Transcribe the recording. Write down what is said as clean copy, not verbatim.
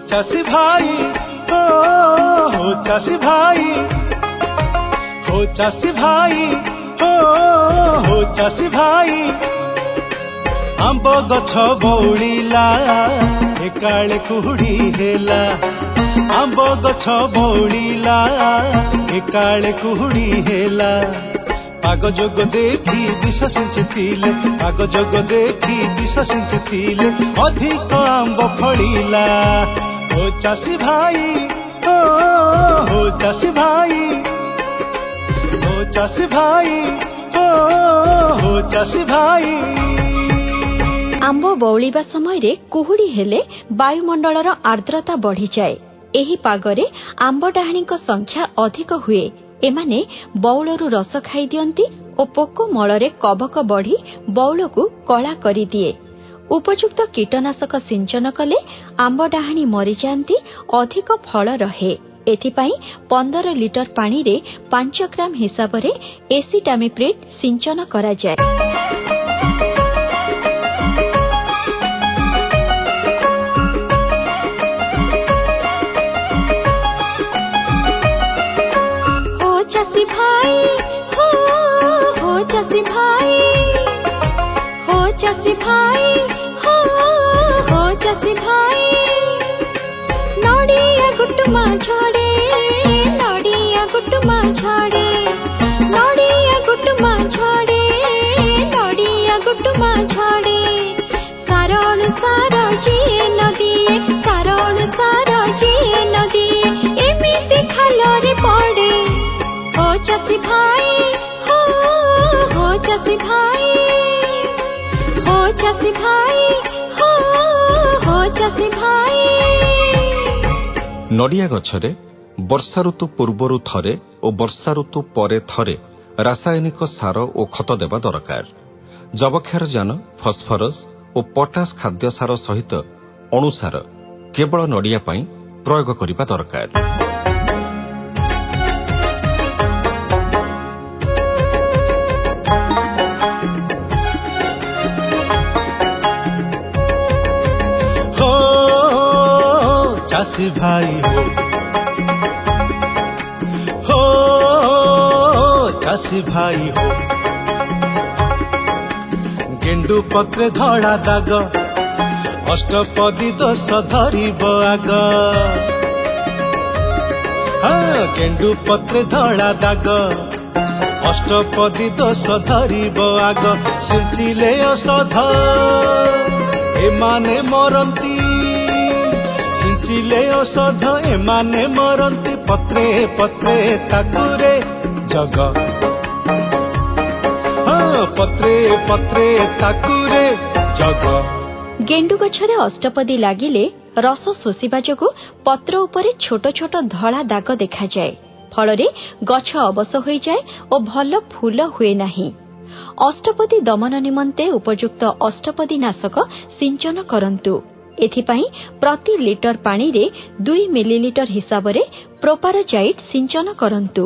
चाषी भाई हो चाषी भाई हो चाषी भाई हो चाषी भाई आंब गछ बौड़िला एकाले कुहुड़ी हेला आंब गछ बौड़िला एकाले कुहुड़ी हेला पाग जोग देखी विष सिंचिले पाग जोग देखी विष सिंचिले अधिक आंब फलिला हो चाषी भाई हो चाषी भाई हो चाषी भाई हो चाषी भाई। आंब बौलिबा समय रे कुहुड़ी हेले वायुमंडलर आर्द्रता बढ़ी जाए। एही पागरे आंब डाहाणी संख्या अधिक हुए। एमाने बौलरू रस खाई दियंती और पोको मलरे कबक बढ़ी बौल को कला करी दिए। उपयुक्त कीटनाशक सिंचन कले आंब डाहाणी मरी जाती अधिक फल रहे। एथिपाई 15 लिटर पानी रे 5 ग्राम हिसाब रे एसिटामिप्रिड सिंचन करा जाए। नड़िया गछरे वर्षा ऋतु पूर्वर थरे और वर्षा ऋतु परे थरे रासायनिक सार और खत देवा दरकार। जबक्षारजान फस्फरस और पोटास खाद्य सार सहित अणुसार केवल नड़िया पाई प्रयोग करिबा दरकार। चाषी भाई हो चाषी भाई हो गेंडू पत्रे धड़ा दाग अष्टपदी दोष धरिब आग। गेंडू पत्रे धड़ा दाग अष्टपदी दोष धरिब आग। सिंचिले औषध एमाने मरंती सिंचिले औषध एमाने मरंती पत्रे पत्रे ताकुरे जग पत्रे पत्रे ताकुरे जग। गेंडू गछरे अष्टपदी लागिले रस शोषिबा जोगु पत्र उपरे छोट छोट धड़ा दाग देखा जाए। फलरे गछ अवश होई जाए और भल फूल हुए नाही। अष्टपदी दमन निमंते उपयुक्त अष्टपदी नाशक सिंचन करंतु। एथिपाई प्रति लिटर पानी रे 2 मिलीलीटर हिसाब रे प्रोपाराजाइट सिंचन करंतु।